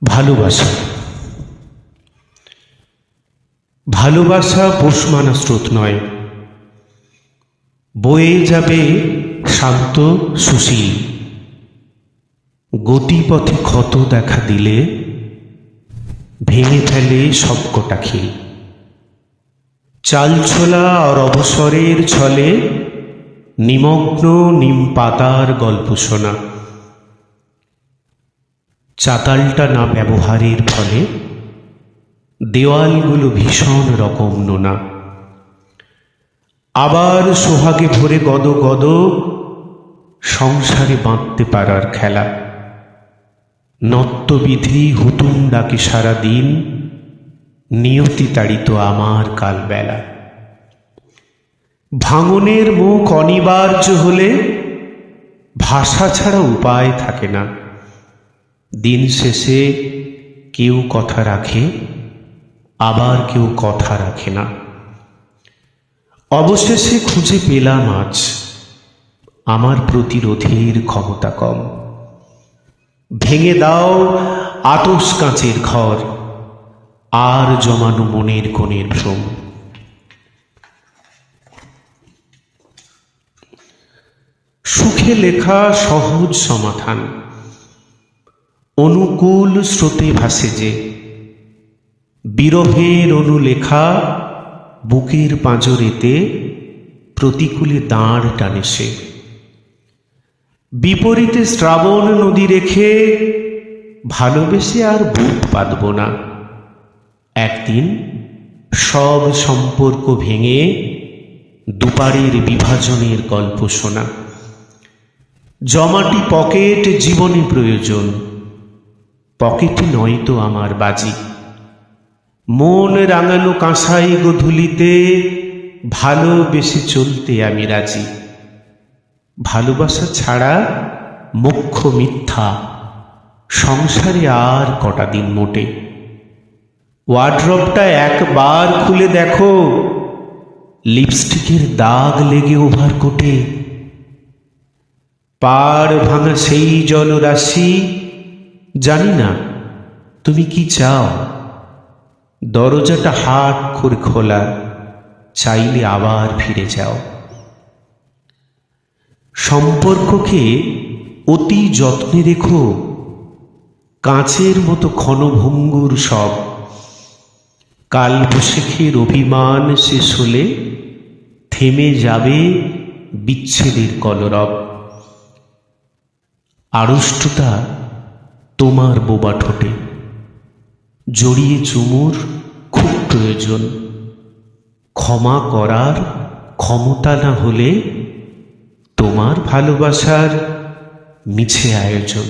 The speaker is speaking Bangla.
ভালোবাসা ভালোবাসা পোষমানা স্রোত নয়, বয়ে যাবে শান্ত সুশীল। গতিপথে ক্ষত দেখা দিলে ভেঙে ফেলে সবকটা খিল। চালছোলা আর অবসরের ছলে নিমগ্ন নিম পাতার গল্প শোনা। চাতালটা না ব্যবহারের ফলে দেওয়ালগুলো ভীষণ রকম নোনা। আবার সোহাগে ভরে গদ গদ সংসারে বাঁধতে পারার খেলা। নত্যবিধি হুতুম ডাকে সারাদিন, নিয়তি তাড়িত আমার কালবেলা। ভাঙনের মুখ অনিবার্য হলে ভাষা ছাড়া উপায় থাকে না। দিন শেষে কেউ কথা রাখে, আবার কেউ কথা রাখে না। অবশেষে খুঁজে পেলাম আজ আমার প্রতিরোধের ক্ষমতা কম। ভেঙে দাও আতস কাঁচের ঘর, আর জমানো মনের কোণের ভ্রম। সুখে লেখা সহজ সমাধান, অনুকূল স্রোতে ভাসে যে। বিরহের অনুলেখা বুকের পাঁজরেতে প্রতিকূলে দাঁড় টানে সে। বিপরীতে শ্রাবণ নদী রেখে ভালোবেসে আর বুক বাঁধব না। একদিন সব সম্পর্ক ভেঙে দুপারের বিভাজনের গল্প শোনা। জমাটি পকেট জীবনে প্রয়োজন, পকেটে নয়তো আমার বাজি। মন রাঙানো কাঁসাই গোধূলিতে ভালোবেসে চলতে আমি রাজি। ভালোবাসা ছাড়া মোক্ষ মিথ্যা, সংসারে আর কটা দিন মোটে। ওয়ার্ড্রবটা একবার খুলে দেখো, লিপস্টিকের দাগ লেগে ওভারকোটে। পাড় ভাঙা সেই জলরাশি, জানি না তুমি কি চাও। দরজাটা হাট করে খোলা, চাইলে আবার ফিরে যাও। সম্পর্ককে অতি যত্নে রেখো, কাঁচের মতো ক্ষণভঙ্গুর সব। কালবৈশাখীর অভিমান শেষ হলে থেমে যাবে বিচ্ছেদের কলরব। আড়ষ্টতা তোমার বোবা ঠোঁটে, জড়িয়ে চুমুর খুব প্রয়োজন। ক্ষমা করার ক্ষমতা না হলে তোমার ভালোবাসার মিছে আয়োজন।